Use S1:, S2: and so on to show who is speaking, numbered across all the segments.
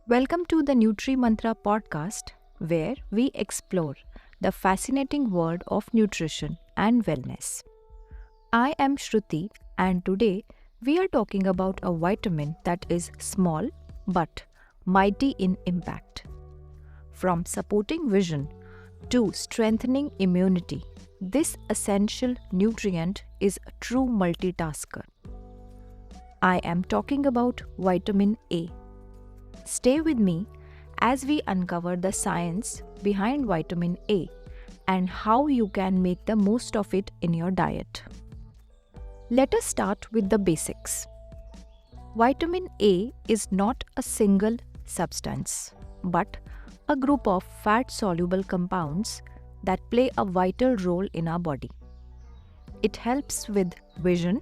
S1: Welcome to the Nutri Mantra podcast, where we explore the fascinating world of nutrition and wellness. I am Shruti, and today we are talking about a vitamin that is small but mighty in impact. From supporting vision to strengthening immunity, this essential nutrient is a true multitasker. I am talking about vitamin A. Stay with me as we uncover the science behind vitamin A and how you can make the most of it in your diet. Let us start with the basics. Vitamin A is not a single substance, but a group of fat soluble compounds that play a vital role in our body. It helps with vision,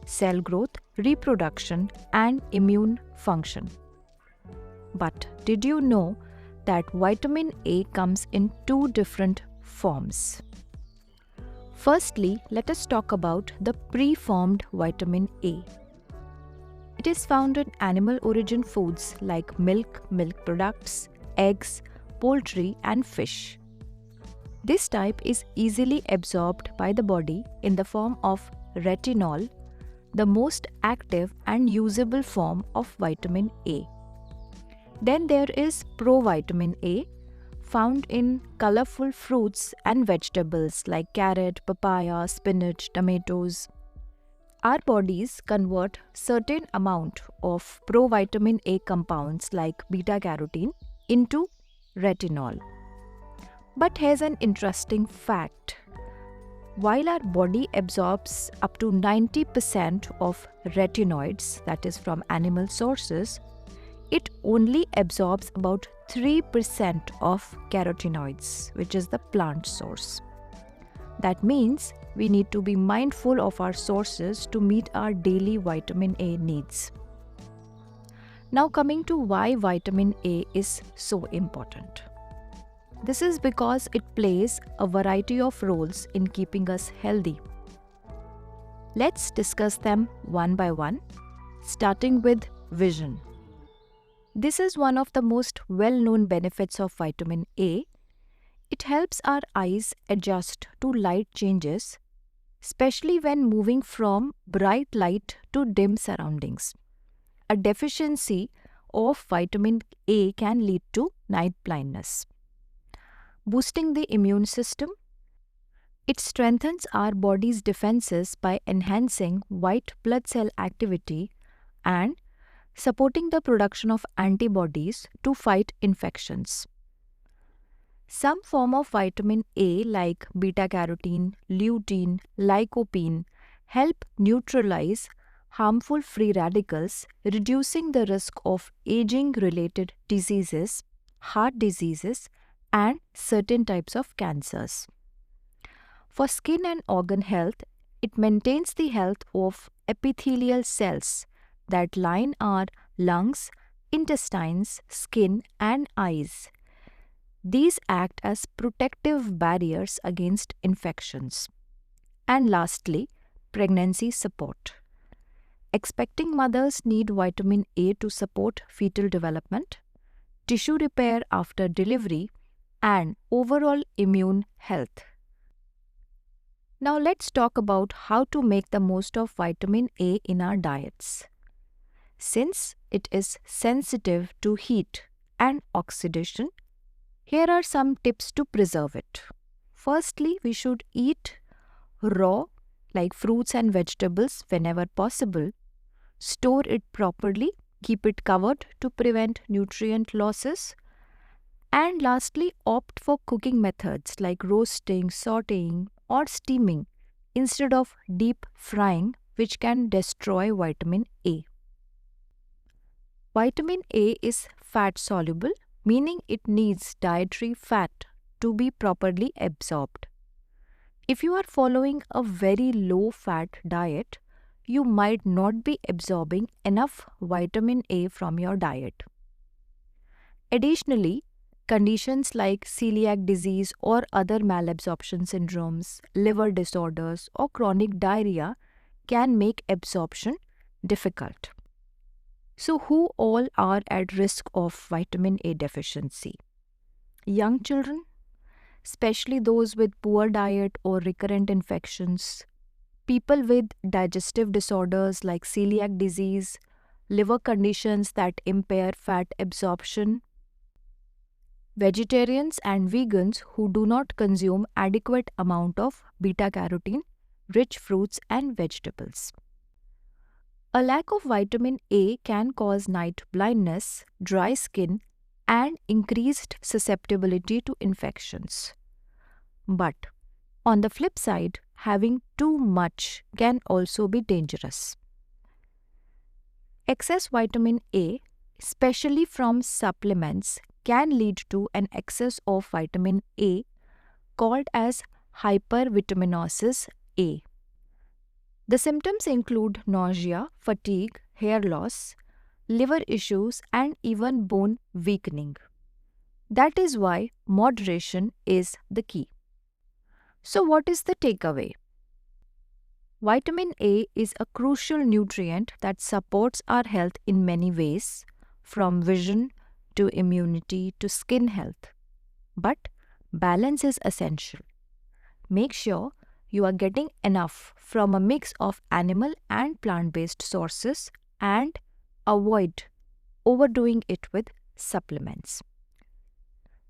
S1: cell growth, reproduction, and immune function. But did you know that vitamin A comes in two different forms? Firstly, let us talk about the preformed vitamin A. It is found in animal origin foods like milk, milk products, eggs, poultry, and fish. This type is easily absorbed by the body in the form of retinol, the most active and usable form of vitamin A. Then there is provitamin A, found in colorful fruits and vegetables like carrot, papaya, spinach, tomatoes. Our bodies convert certain amount of provitamin A compounds like beta carotene into retinol. But here's an interesting fact. While our body absorbs up to 90% of retinoids, that is from animal sources, it only absorbs about 3% of carotenoids, which is the plant source. That means we need to be mindful of our sources to meet our daily vitamin A needs. Now, coming to why vitamin A is so important. This is because it plays a variety of roles in keeping us healthy. Let's discuss them one by one, starting with vision. This is one of the most well-known benefits of vitamin A. It helps our eyes adjust to light changes, especially when moving from bright light to dim surroundings. A deficiency of vitamin A can lead to night blindness. Boosting the immune system. It strengthens our body's defenses by enhancing white blood cell activity and supporting the production of antibodies to fight infections. Some form of vitamin A like beta-carotene, lutein, lycopene help neutralize harmful free radicals, reducing the risk of aging-related diseases, heart diseases, and certain types of cancers. For skin and organ health, it maintains the health of epithelial cells that line our lungs, intestines, skin, and eyes. These act as protective barriers against infections. And lastly, pregnancy support. Expecting mothers need vitamin A to support fetal development, tissue repair after delivery, and overall immune health. Now let's talk about how to make the most of vitamin A in our diets. Since it is sensitive to heat and oxidation, here are some tips to preserve it. Firstly, we should eat raw, like fruits and vegetables, whenever possible. Store it properly, keep it covered to prevent nutrient losses. And lastly, opt for cooking methods like roasting, sauteing, or steaming instead of deep frying, which can destroy vitamin A. Vitamin A is fat soluble, meaning it needs dietary fat to be properly absorbed. If you are following a very low fat diet, you might not be absorbing enough vitamin A from your diet. Additionally, conditions like celiac disease or other malabsorption syndromes, liver disorders, or chronic diarrhea can make absorption difficult. So, who all are at risk of vitamin A deficiency? Young children, especially those with poor diet or recurrent infections, people with digestive disorders like celiac disease, liver conditions that impair fat absorption, vegetarians and vegans who do not consume adequate amount of beta carotene rich fruits and vegetables. A lack of vitamin A can cause night blindness, dry skin, and increased susceptibility to infections. But on the flip side, having too much can also be dangerous. Excess vitamin A, especially from supplements, can lead to an excess of vitamin A called as hypervitaminosis A. The symptoms include nausea, fatigue, hair loss, liver issues, and even bone weakening. That is why moderation is the key. So, what is the takeaway? Vitamin A is a crucial nutrient that supports our health in many ways, from vision to immunity to skin health. But balance is essential. Make sure you are getting enough from a mix of animal and plant based sources and avoid overdoing it with supplements.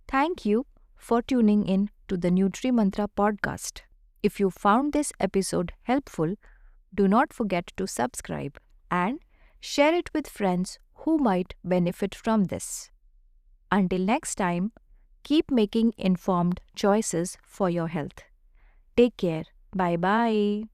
S1: Thank you for tuning in to the Nutri Mantra podcast. If you found this episode helpful, do not forget to subscribe and share it with friends who might benefit from this. Until next time, keep making informed choices for your health. Take care. Bye bye.